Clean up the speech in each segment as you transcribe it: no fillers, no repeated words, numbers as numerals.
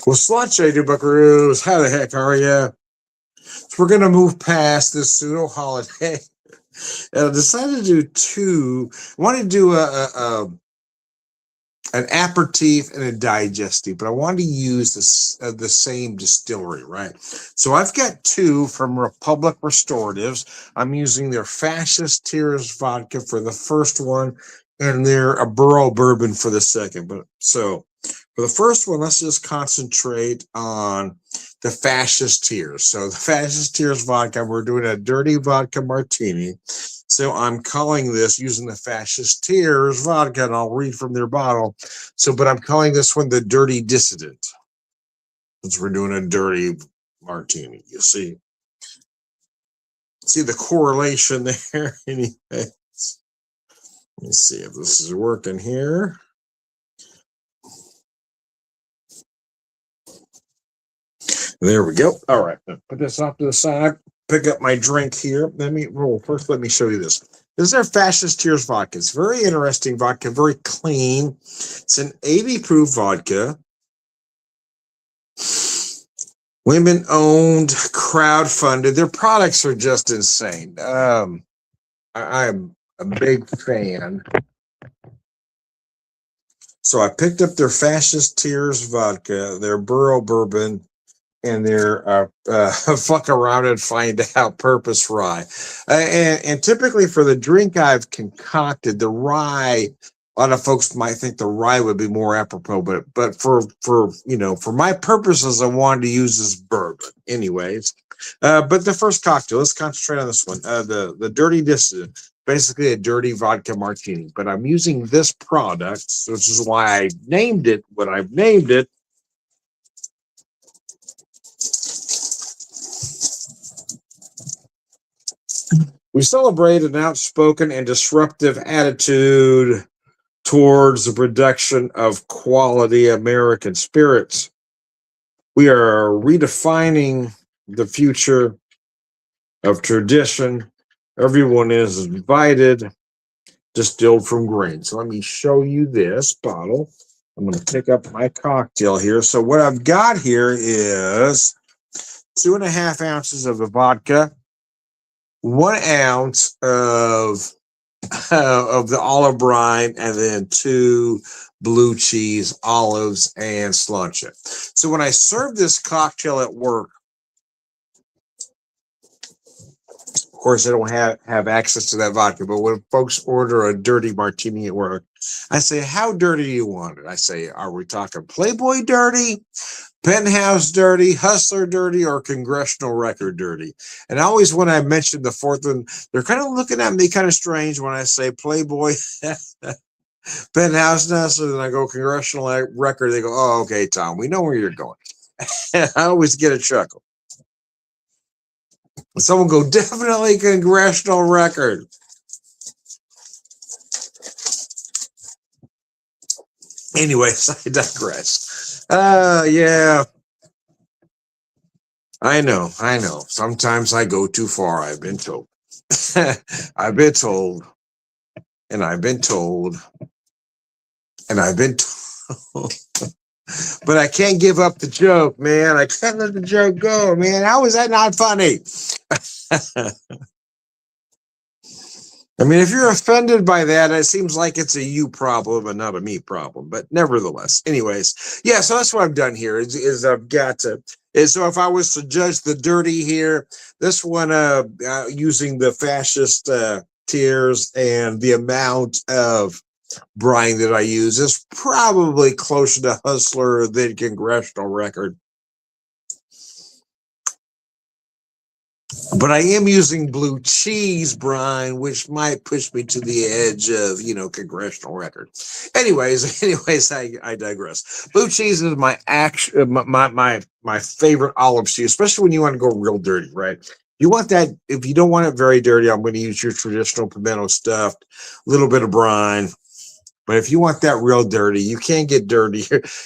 Well, Slanche, do buckaroos. How the heck are you? So we're gonna move past this pseudo holiday. And I decided to do two. I wanted to do an aperitif and a digestive, but I wanted to use this the same distillery, right? So I've got two from Republic Restoratives. I'm using their Fascist Tears vodka for the first one, and their a Borough Bourbon for the second. But so for the first one, let's just concentrate on the Fascist Tears. So the Fascist Tears vodka, we're doing a dirty vodka martini. So I'm calling this using the Fascist Tears vodka, and I'll read from their bottle. So, but I'm calling this one the Dirty Dissident, since we're doing a dirty martini. You see the correlation there. Anyways, let me see if this is working here. There we go. All right, put this off to the side. Pick up my drink here. Let me show you this. This is their Fascist Tears vodka. It's very interesting vodka, very clean. It's an 80 proof vodka. Women owned, crowdfunded. Their products are just insane. I'm a big fan. So I picked up their Fascist Tears vodka, their Borough Bourbon, and their fuck around and find out purpose rye. And typically for the drink I've concocted, the rye, a lot of folks might think the rye would be more apropos, but for my purposes, I wanted to use this bourbon anyways. But the first cocktail, let's concentrate on this one. The Dirty Dissident, basically a dirty vodka martini, but I'm using this product, which is why I named it what I've named it. We celebrate an outspoken and disruptive attitude towards the production of quality American spirits. We are redefining the future of tradition. Everyone is invited, distilled from grain. So let me show you this bottle. I'm going to pick up my cocktail here. So what I've got here is 2.5 ounces of the vodka, 1 ounce of the olive brine, and then 2 blue cheese, olives, and slancha. So when I serve this cocktail at work, of course, I don't have access to that vodka, but when folks order a dirty martini at work, I say, how dirty do you want it? I say, are we talking Playboy dirty, Penthouse dirty, Hustler dirty, or Congressional Record dirty? And always when I mention the fourth one, they're kind of looking at me kind of strange when I say Playboy, Penthouse, Hustler, and I go Congressional Record. They go, oh, okay, Tom, we know where you're going. I always get a chuckle. Someone go, definitely Congressional Record. Anyways, I digress. Yeah. I know. Sometimes I go too far, I've been told. I've been told. And I've been told. And I've been told. But I can't give up the joke, man. I can't let the joke go, man. How is that not funny? I mean, if you're offended by that, it seems like it's a you problem and not a me problem. But nevertheless, anyways, yeah. So that's what I've done here. Is I've got to. So if I was to judge the dirty here, this one, using the Fascist Tears and the amount of brine that I use is probably closer to Hustler than Congressional Record. But I am using blue cheese brine, which might push me to the edge of, Congressional Record. Anyways, I digress. Blue cheese is my favorite olive cheese, especially when you want to go real dirty, right? You want that. If you don't want it very dirty, I'm going to use your traditional pimento stuffed, a little bit of brine. But if you want that real dirty, you can't get dirty.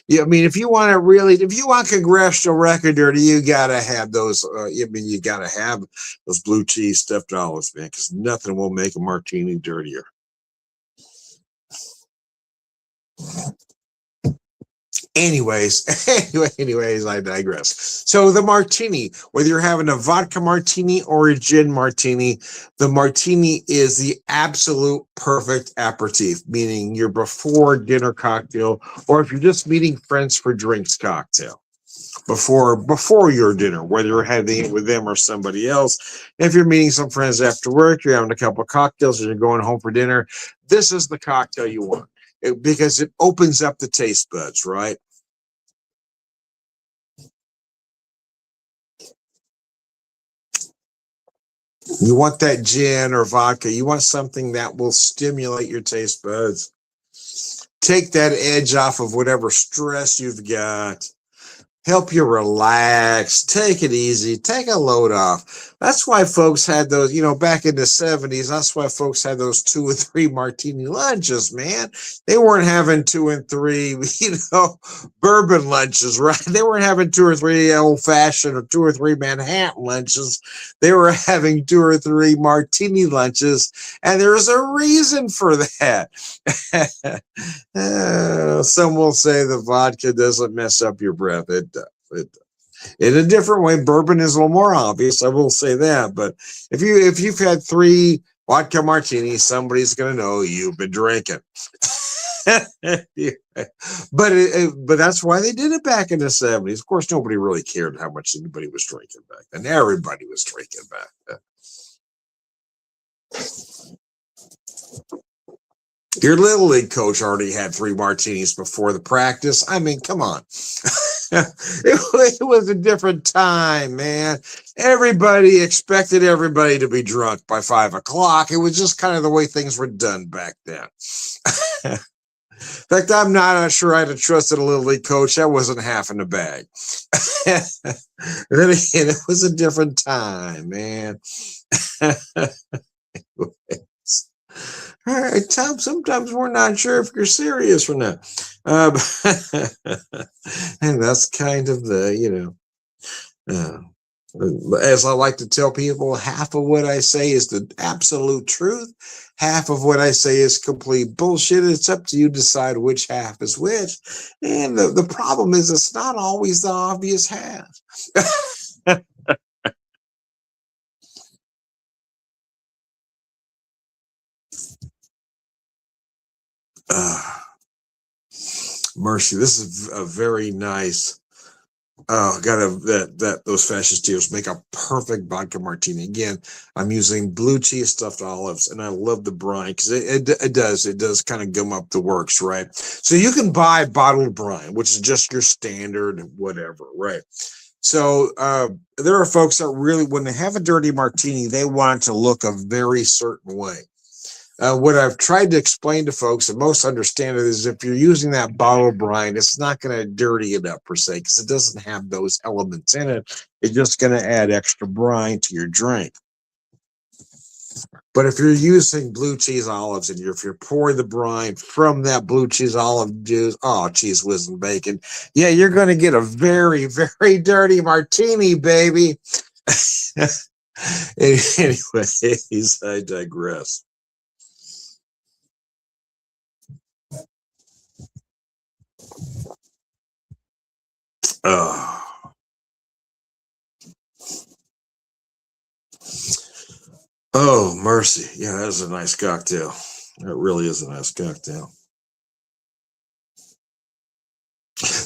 If you want Congressional Record dirty, you gotta have those. You gotta have those blue cheese stuffed olives, man, because nothing will make a martini dirtier. Anyways, I digress. So the martini, whether you're having a vodka martini or a gin martini, the martini is the absolute perfect aperitif, meaning your before dinner cocktail, or if you're just meeting friends for drinks cocktail before your dinner, whether you're having it with them or somebody else. If you're meeting some friends after work, you're having a couple of cocktails and you're going home for dinner, this is the cocktail you want because it opens up the taste buds, right? You want that gin or vodka. You want something that will stimulate your taste buds. Take that edge off of whatever stress you've got. Help you relax, take it easy, take a load off. That's why folks had those, back in the 70s, that's why folks had those 2 or 3 martini lunches, man. They weren't having 2 and 3, bourbon lunches, right? They weren't having 2 or 3 old fashioned or 2 or 3 Manhattan lunches. They were having 2 or 3 martini lunches, and there's a reason for that. Some will say the vodka doesn't mess up your breath. It does. In a different way, bourbon is a little more obvious. I will say that. But if you've had 3 vodka martinis, somebody's going to know you've been drinking. Yeah. But that's why they did it back in the 70s. Of course, nobody really cared how much anybody was drinking back then. Everybody was drinking back then. Your Little League coach already had 3 martinis before the practice. I mean, come on. It was a different time, man. Everybody expected everybody to be drunk by 5 o'clock. It was just kind of the way things were done back then. In fact, I'm not sure I'd have trusted a Little League coach. That wasn't half in the bag. Then again, it was a different time, man. All right, Tom, sometimes we're not sure if you're serious or not. And that's kind of the, as I like to tell people, half of what I say is the absolute truth. Half of what I say is complete bullshit. It's up to you to decide which half is which. And the problem is it's not always the obvious half. Mercy, this is a very nice. Oh, those Fascist Tears make a perfect vodka martini. Again, I'm using blue cheese stuffed olives, and I love the brine because it does kind of gum up the works, right? So you can buy bottled brine, which is just your standard whatever, right? So there are folks that really, when they have a dirty martini, they want it to look a very certain way. What I've tried to explain to folks, and most understand it, is if you're using that bottled brine, it's not going to dirty it up per se because it doesn't have those elements in it. It's just going to add extra brine to your drink. But if you're using blue cheese olives and if you're pouring the brine from that blue cheese olive juice, oh, cheese whiz and bacon, yeah, you're going to get a very, very dirty martini, baby. Anyways, I digress. Oh, mercy. Yeah, that is a nice cocktail. That really is a nice cocktail.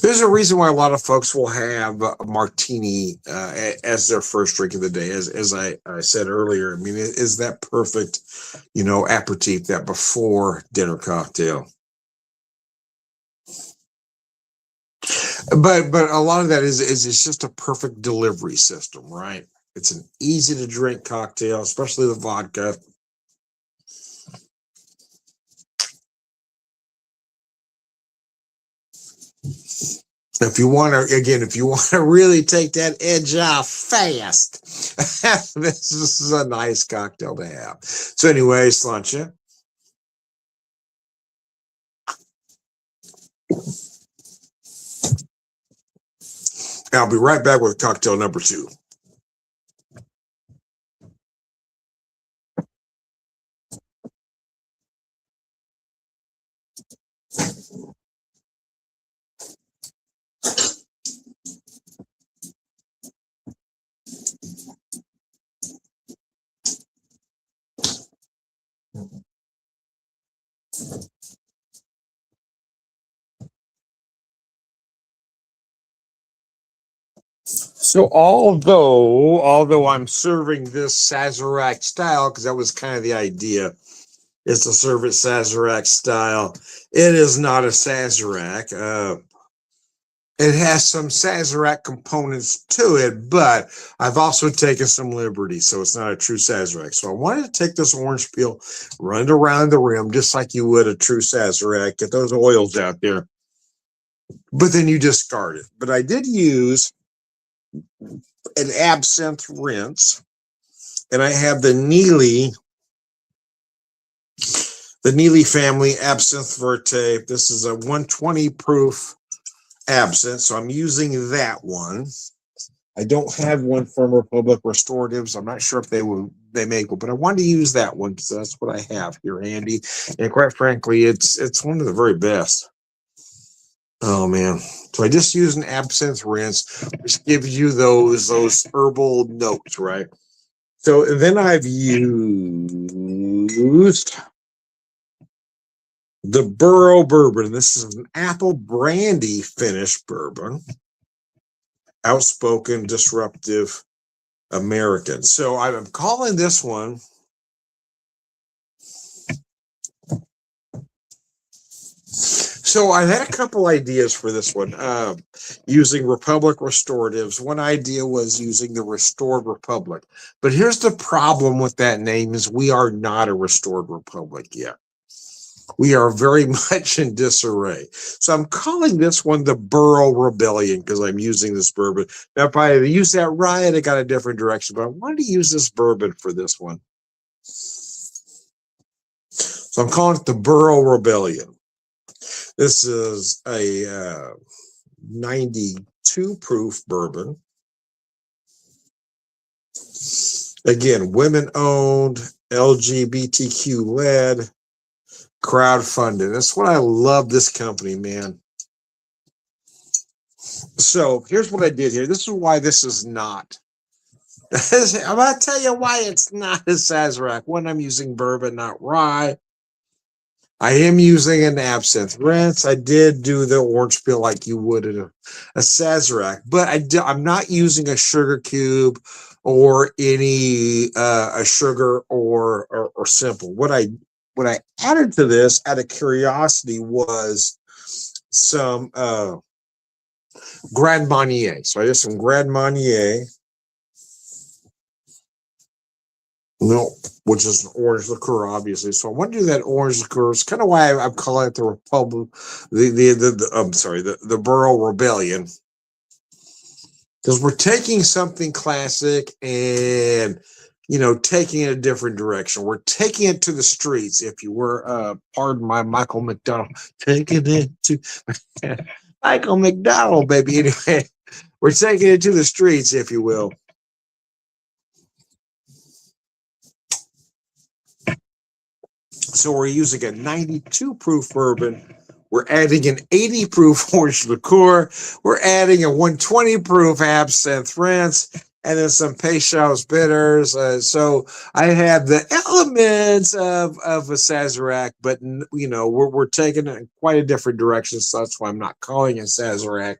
There's a reason why a lot of folks will have a martini as their first drink of the day. As I said earlier, I mean, it is that perfect, aperitif, that before dinner cocktail. But a lot of that is it's just a perfect delivery system, right? It's an easy to drink cocktail, especially the vodka. If you want to really take that edge off fast, this is a nice cocktail to have. So anyway, Slancha. I'll be right back with cocktail number 2. So although I'm serving this Sazerac style, because that was kind of the idea, is to serve it Sazerac style. It is not a Sazerac. It has some Sazerac components to it, but I've also taken some liberties, so it's not a true Sazerac. So I wanted to take this orange peel, run it around the rim, just like you would a true Sazerac, get those oils out there, but then you discard it. But I did use an absinthe rinse, and I have the Neely family Absinthe Verte. This is a 120 proof absinthe, so I'm using that one. I don't have one from Republic Restoratives. I'm not sure if they make one, but I wanted to use that one because that's what I have here handy. And quite frankly, it's one of the very best. Oh man. So I just use an absinthe rinse, which gives you those herbal notes, right? So then I've used the Borough Bourbon. This is an apple brandy finished bourbon. Outspoken, disruptive American. So I'm calling this one So I had a couple ideas for this one, using Republic Restoratives. One idea was using the Restored Republic. But here's the problem with that name is we are not a Restored Republic yet. We are very much in disarray. So I'm calling this one the Borough Rebellion because I'm using this bourbon. Now, if I use that right, I got a different direction, but I wanted to use this bourbon for this one. So I'm calling it the Borough Rebellion. This is a 92 proof bourbon. Again, women owned, LGBTQ led, crowdfunded. That's what I love this company, man. So here's what I did here. This is why this is not. I'm going to tell you why it's not a Sazerac. One, I'm using bourbon, not rye. I am using an absinthe rinse. I did do the orange peel like you would in a Sazerac, but I'm not using a sugar cube or any a sugar or simple. What I added to this out of curiosity was some Grand Marnier. So I did some Grand Marnier. No, which is an orange liqueur, obviously. So I want to do that orange liqueur. It's kind of why I'm calling it the Republic, the Borough Rebellion, because we're taking something classic and taking it a different direction. We're taking it to the streets, if you were, pardon my Michael McDonald, taking it to Michael McDonald, baby. Anyway, we're taking it to the streets, if you will. So we're using a 92 proof bourbon. We're adding an 80 proof orange liqueur. We're adding a 120 proof absinthe rinse, and then some Peychaud's bitters. So I have the elements of a Sazerac, but we're taking it in quite a different direction. So that's why I'm not calling it Sazerac,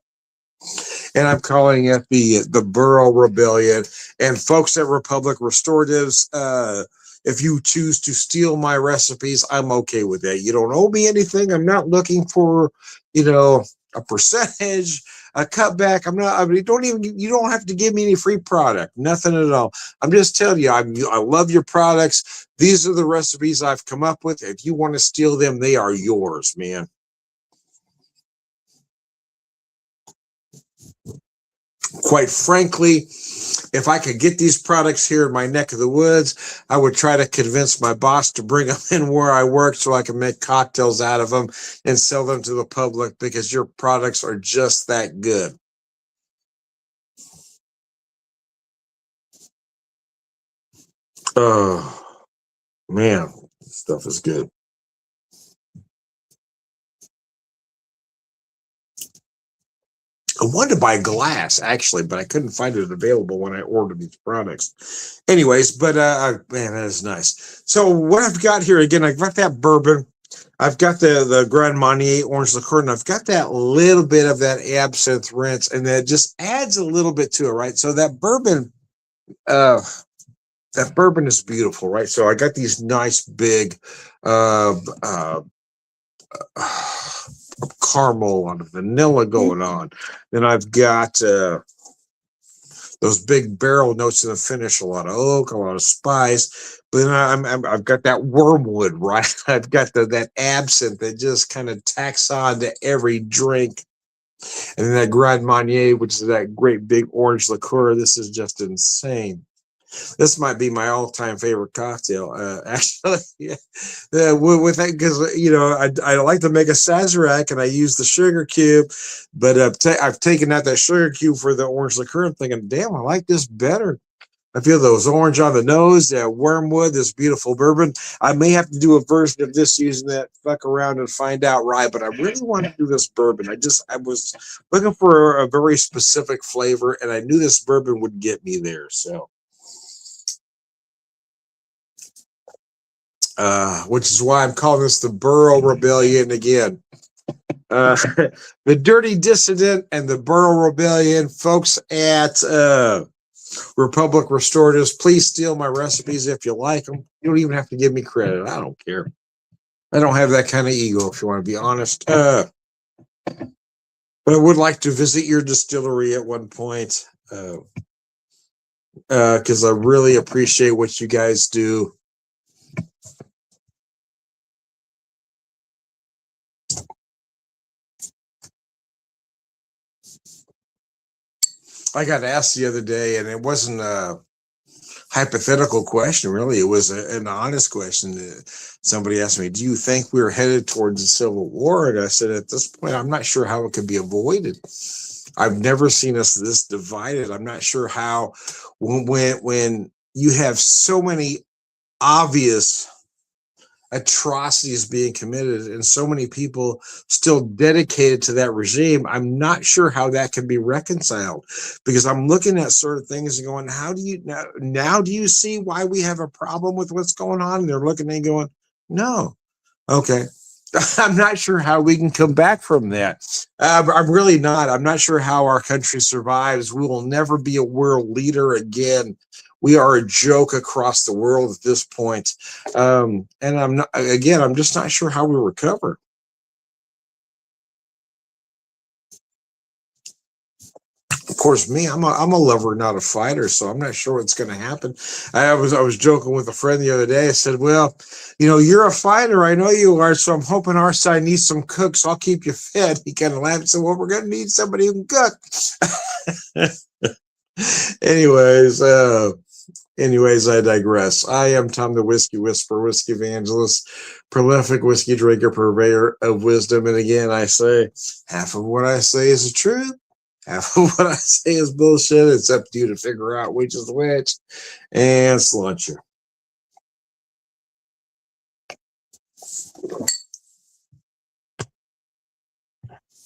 and I'm calling it the Borough Rebellion. And folks at Republic Restoratives, if you choose to steal my recipes, I'm okay with that. You don't owe me anything. I'm not looking for, a percentage, a cutback. You don't have to give me any free product. Nothing at all. I'm just telling you, I love your products. These are the recipes I've come up with. If you want to steal them, they are yours, man. Quite frankly, if I could get these products here in my neck of the woods, I would try to convince my boss to bring them in where I work so I can make cocktails out of them and sell them to the public, because your products are just that good. Oh, man, this stuff is good. I wanted to buy glass, actually, but I couldn't find it available when I ordered these products. Anyways, but man, that is nice. So what I've got here, again, I've got that bourbon. I've got the Grand Marnier orange liqueur, and I've got that little bit of that absinthe rinse, and that just adds a little bit to it, right? So uh, that bourbon is beautiful, right? So I got these nice big uh, uh, caramel and vanilla going on. Then I've got those big barrel notes in the finish, a lot of oak, a lot of spice. But then I've got that wormwood, right? I've got that absinthe that just kind of tacks on to every drink. And then that Grand Marnier, which is that great big orange liqueur. This is just insane. This might be my all-time favorite cocktail, actually. Yeah. With that, because I like to make a Sazerac, and I use the sugar cube, but I've taken out that sugar cube for the orange liqueur. I'm thinking, damn, I like this better. I feel those orange on the nose, that wormwood, this beautiful bourbon. I may have to do a version of this using that fuck around and find out rye, but I really want to do this bourbon. I was looking for a very specific flavor, and I knew this bourbon would get me there. So. Which is why I'm calling this the Borough Rebellion again. The Dirty Dissident and the Borough Rebellion, folks at Republic Restoratives, please steal my recipes if you like them. You don't even have to give me credit. I don't care. I don't have that kind of ego, if you want to be honest. But I would like to visit your distillery at one point because I really appreciate what you guys do. I got asked the other day, and it wasn't a hypothetical question, really. It was an honest question. Somebody asked me, do you think we're headed towards a civil war? And I said, at this point, I'm not sure how it could be avoided. I've never seen us this divided. I'm not sure how, when you have so many obvious atrocities being committed and so many people still dedicated to that regime, I'm not sure how that can be reconciled, because I'm looking at certain things and going, how do you now do you see why we have a problem with what's going on? And they're looking and going, no. Okay. I'm not sure how we can come back from that. I'm really not. I'm not sure how our country survives. We will never be a world leader again. We are a joke across the world at this point. And I'm just not sure how we recover. Of course, me, I'm a lover, not a fighter, so I'm not sure what's going to happen. I was joking with a friend the other day. I said, well, you're a fighter. I know you are, so I'm hoping our side needs some cooks. I'll keep you fed. He kind of laughed and said, well, we're going to need somebody who can cook. Anyways, I digress. I am Tom the Whiskey Whisperer, Whiskey Evangelist, prolific whiskey drinker, purveyor of wisdom. And again, I say, half of what I say is the truth. Half of what I say is bullshit. It's up to you to figure out which is which. And slunt you.